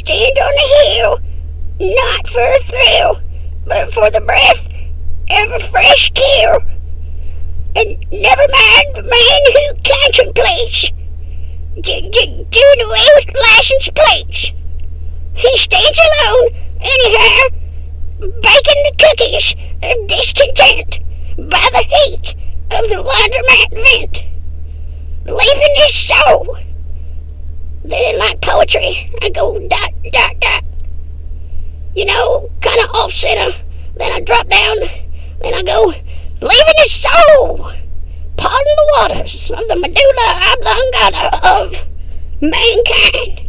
stand on the hill, not for a thrill, but for the breath of a fresh kill. And never mind the man who contemplates doing away with license plates. He stands alone, anyhow, baking the cookies of discontent by the heat of the laundromat vent, leaving his soul. Then, like poetry, I go dot, dot, dot. You know, kind of off-center. Then I drop down. Then I go, leaving his soul, pardon the waters of the medulla oblongata of mankind.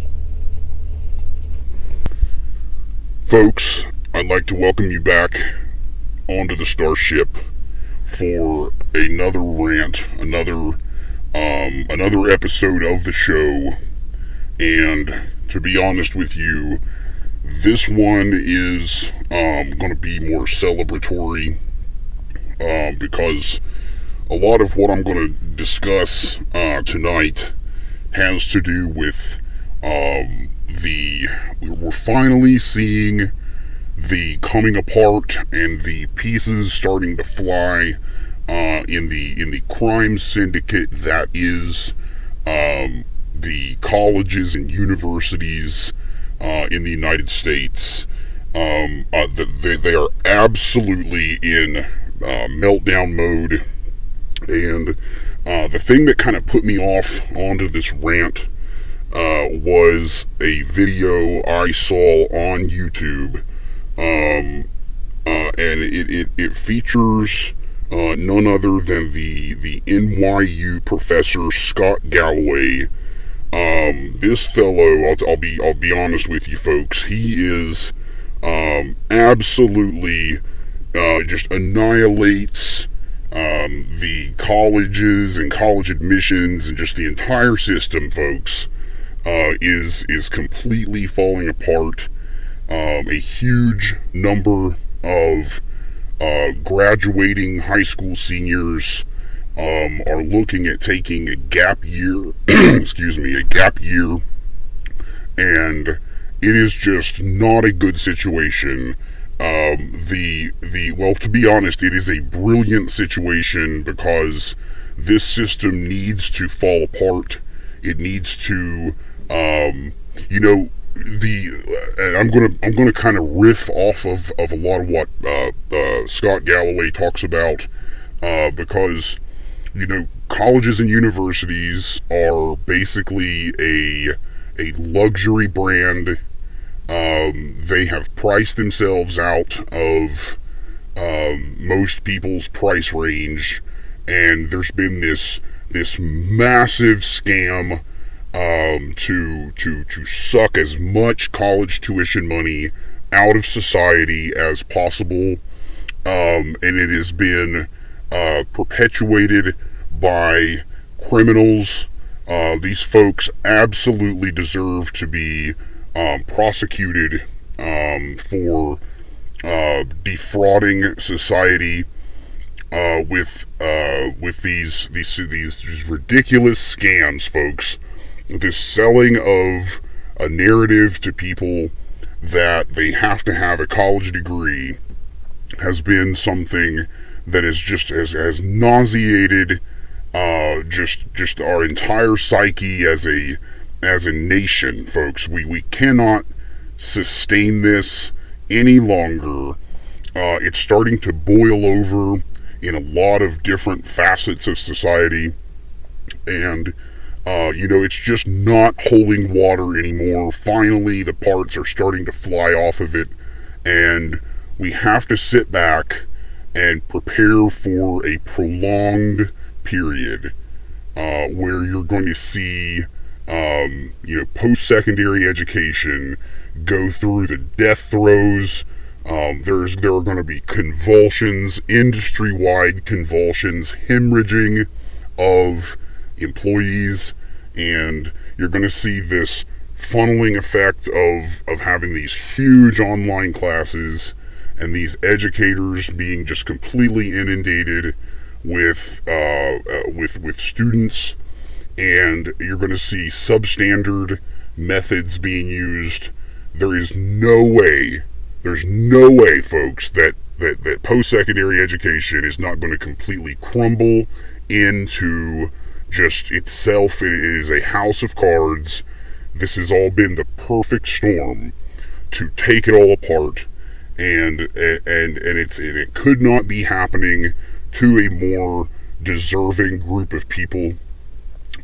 Folks, I'd like to welcome you back onto the Starship for another rant, another episode of the show. And to be honest with you, this one is going to be more celebratory because a lot of what I'm going to discuss tonight has to do with we're finally seeing the coming apart and the pieces starting to fly in the crime syndicate that is the colleges and universities in the United States. They are absolutely in meltdown mode, and the thing that kind of put me off onto this rant was a video I saw on YouTube, and it features none other than the NYU professor Scott Galloway. This fellow, I'll be honest with you folks, he is absolutely just annihilates the colleges and college admissions and just the entire system, folks. Is completely falling apart. A huge number of graduating high school seniors are looking at taking a gap year, a gap year, and it is just not a good situation. Well, to be honest, it is a brilliant situation because this system needs to fall apart. It needs to, and I'm gonna kind of riff off of a lot of what Scott Galloway talks about, because colleges and universities are basically a luxury brand. They have priced themselves out of most people's price range, and there's been this massive scam to suck as much college tuition money out of society as possible, and it has been perpetuated by criminals. These folks absolutely deserve to be prosecuted for defrauding society with these ridiculous scams, folks. This selling of a narrative to people that they have to have a college degree has been something that is just has nauseated just our entire psyche as a nation, folks. We cannot sustain this any longer. It's starting to boil over in a lot of different facets of society, and it's just not holding water anymore. Finally, the parts are starting to fly off of it, and we have to sit back and prepare for a prolonged period where you're going to see post-secondary education go through the death throes. There are going to be convulsions, industry-wide convulsions, hemorrhaging of employees, and you're going to see this funneling effect of having these huge online classes and these educators being just completely inundated with students, and you're going to see substandard methods being used there is no way, there's no way, folks, that post-secondary education is not going to completely crumble into just itself. It is a house of cards. This has all been the perfect storm to take it all apart, and it could not be happening to a more deserving group of people.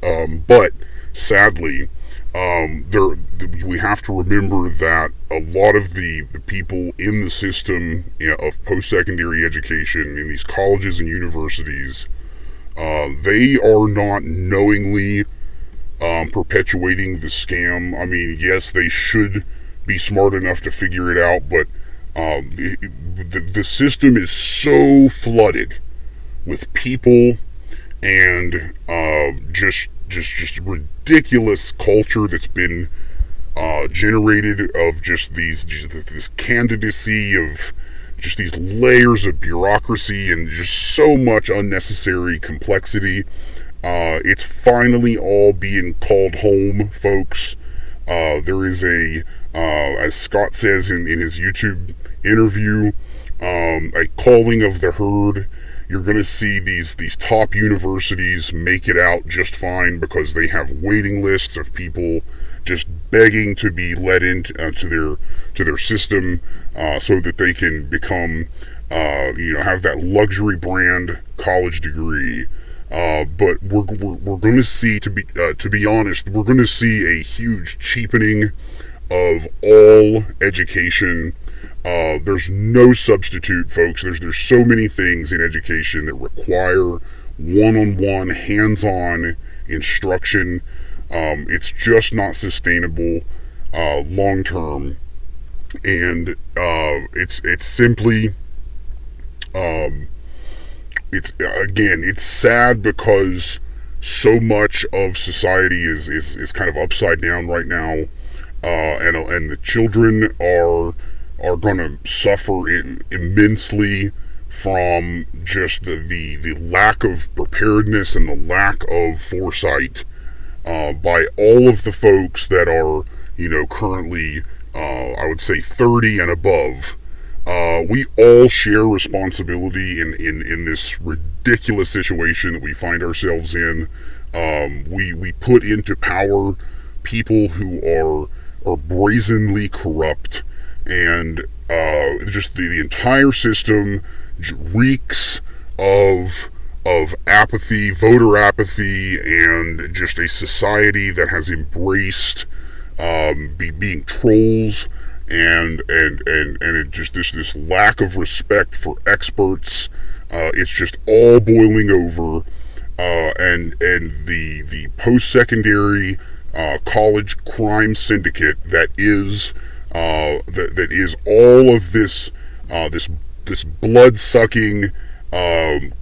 But sadly, we have to remember that a lot of the people in the system of post-secondary education in these colleges and universities, they are not knowingly perpetuating the scam. I mean, yes, they should be smart enough to figure it out, but the system is so flooded with people and just ridiculous culture that's been generated of just this candidacy of just these layers of bureaucracy and just so much unnecessary complexity. It's finally all being called home, folks. There is as Scott says in his YouTube interview, a calling of the herd. You're going to see these top universities make it out just fine because they have waiting lists of people just begging to be let into to their system, so that they can become, have that luxury brand college degree. But we're going to see, to be honest, we're going to see a huge cheapening of all education. There's no substitute, folks. There's so many things in education that require one-on-one, hands-on instruction. It's just not sustainable long-term, and it's simply it's sad because so much of society is kind of upside down right now, and the children are going to suffer immensely from just the lack of preparedness and the lack of foresight by all of the folks that are, currently, I would say 30 and above. We all share responsibility in this ridiculous situation that we find ourselves in. We put into power people who are brazenly corrupt, and just the entire system reeks of apathy, voter apathy, and just a society that has embraced being trolls, and it just this lack of respect for experts. It's just all boiling over, and the post-secondary college crime syndicate that is all of this blood-sucking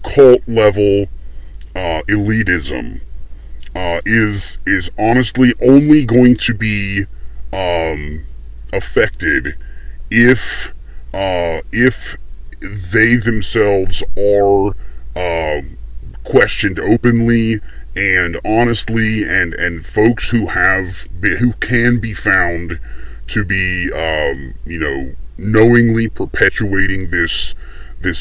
cult level elitism is honestly only going to be affected if they themselves are questioned openly and honestly, and folks who can be found to be knowingly perpetuating this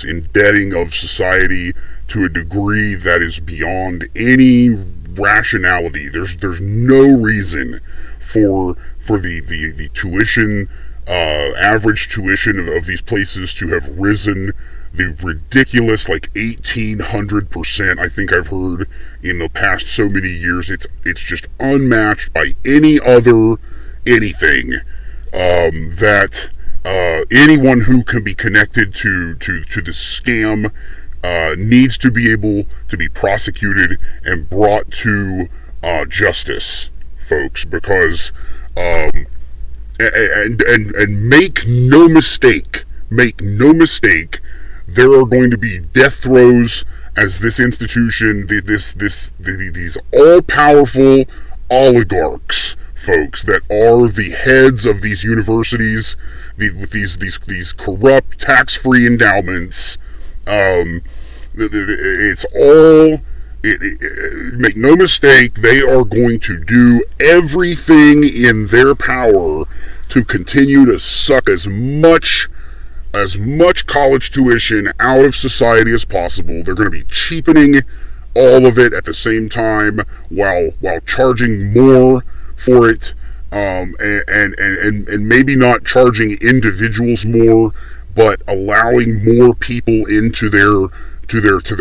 indebting of society to a degree that is beyond any rationality. There's no reason for the tuition, average tuition of these places to have risen the ridiculous 1,800%. I think I've heard in the past so many years. It's just unmatched by any other anything that anyone who can be connected to the scam needs to be able to be prosecuted and brought to justice, folks, because and make no mistake, there are going to be death throes as this institution, these all-powerful oligarchs, folks, that are the heads of these universities, with these corrupt tax-free endowments. It's all. Make no mistake, they are going to do everything in their power to continue to suck as much college tuition out of society as possible. They're going to be cheapening all of it at the same time while charging more for it, and maybe not charging individuals more, but allowing more people into their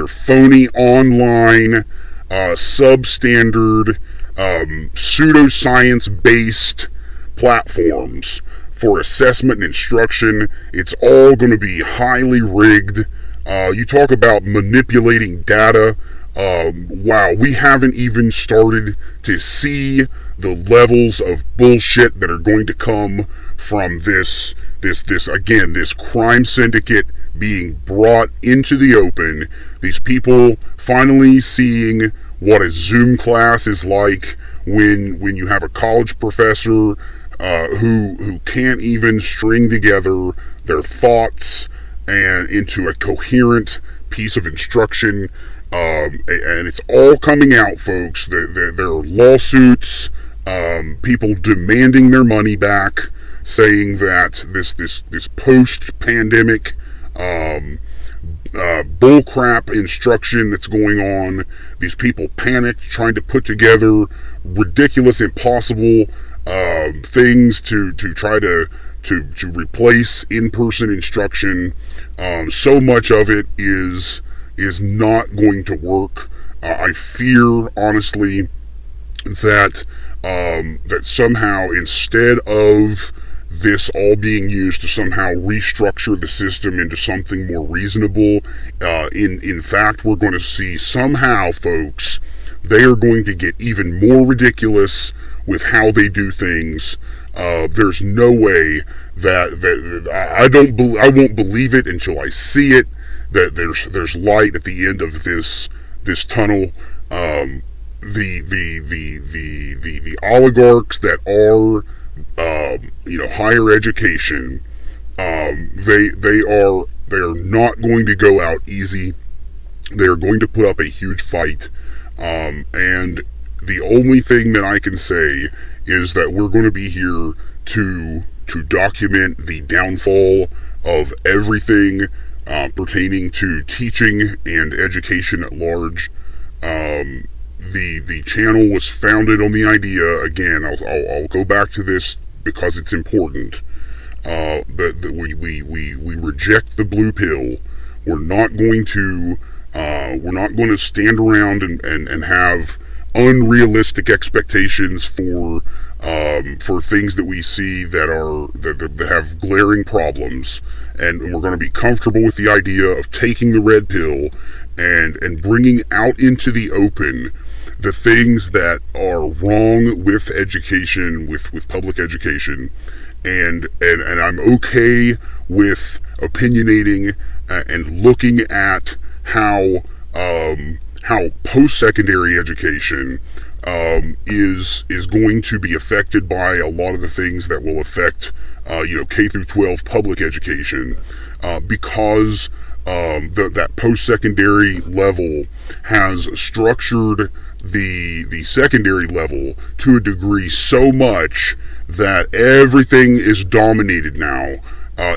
phony online substandard pseudoscience based platforms for assessment and instruction. It's all going to be highly rigged. You talk about manipulating data. Wow, we haven't even started to see the levels of bullshit that are going to come from this crime syndicate being brought into the open. These people finally seeing what a Zoom class is like when you have a college professor who can't even string together their thoughts and into a coherent piece of instruction. And it's all coming out, folks. There are lawsuits, people demanding their money back, saying that this post-pandemic bullcrap instruction that's going on, these people panicked, trying to put together ridiculous, impossible things to try to replace in-person instruction. So much of it is not going to work. I fear, honestly, that somehow, instead of this all being used to somehow restructure the system into something more reasonable, in fact, we're going to see somehow, folks, they are going to get even more ridiculous with how they do things. There's no way that I won't believe it until I see it, that there's light at the end of this tunnel. The oligarchs that are higher education, they are not going to go out easy. They are going to put up a huge fight, and the only thing that I can say is that we're going to be here to document the downfall of everything pertaining to teaching and education at large. The channel was founded on the idea, again, I'll go back to this because it's important, that we reject the blue pill. We're not going to stand around and have unrealistic expectations for things that we see that have glaring problems, and we're going to be comfortable with the idea of taking the red pill and bringing out into the open the things that are wrong with education, with public education, and I'm okay with opinionating and looking at how post-secondary education is going to be affected by a lot of the things that will affect K through 12 public education, because that post-secondary level has structured the secondary level to a degree so much that everything is dominated now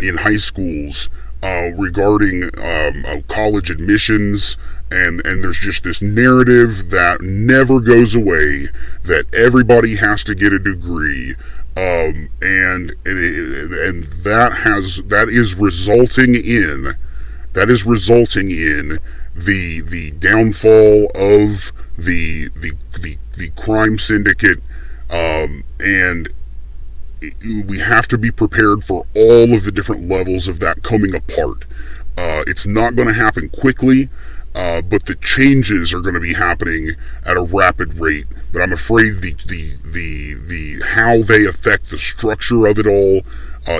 in high schools regarding college admissions, and there's just this narrative that never goes away that everybody has to get a degree, and that is resulting in the downfall of the crime syndicate, and we have to be prepared for all of the different levels of that coming apart. It's not going to happen quickly, but the changes are going to be happening at a rapid rate. But I'm afraid the how they affect the structure of it all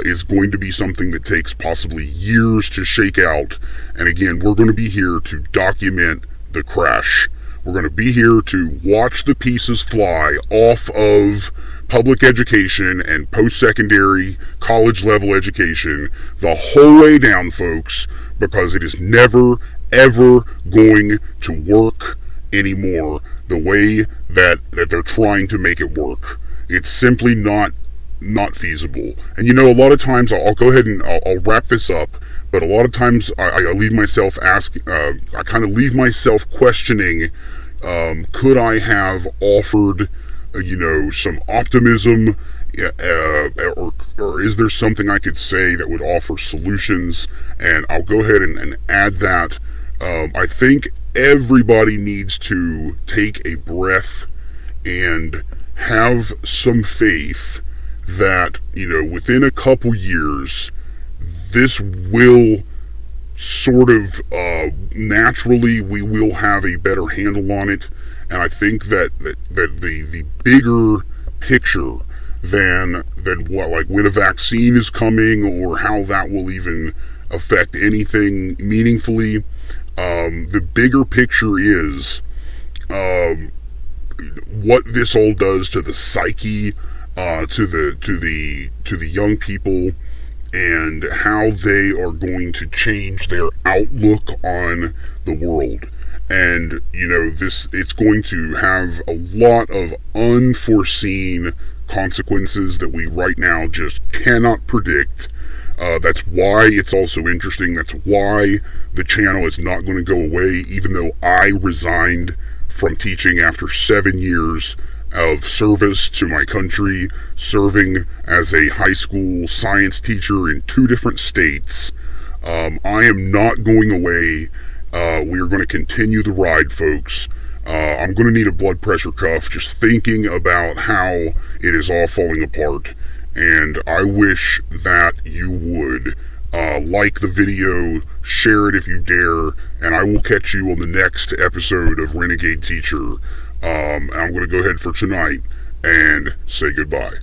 is going to be something that takes possibly years to shake out. And again, we're going to be here to document the crash. We're going to be here to watch the pieces fly off of public education and post-secondary college level education the whole way down, folks, because it is never, ever going to work anymore the way that they're trying to make it work. It's simply not not feasible. And a lot of times I'll go ahead and I'll wrap this up. But a lot of times I leave myself I kind of leave myself questioning, could I have offered, some optimism, or is there something I could say that would offer solutions? And I'll go ahead and add that. I think everybody needs to take a breath and have some faith that, within a couple years, this will sort of naturally, we will have a better handle on it. And I think that the bigger picture than what, like, when a vaccine is coming or how that will even affect anything meaningfully, the bigger picture is what this all does to the psyche, to the young people, and how they are going to change their outlook on the world. And it's going to have a lot of unforeseen consequences that we right now just cannot predict. That's why it's also interesting. That's why the channel is not going to go away, even though I resigned from teaching after 7 years of service to my country, serving as a high school science teacher in 2 different states. I am not going away. We are going to continue the ride, folks. I'm going to need a blood pressure cuff just thinking about how it is all falling apart. And I wish that you would like the video, share it if you dare, and I will catch you on the next episode of Renegade Teacher. I'm going to go ahead for tonight and say goodbye.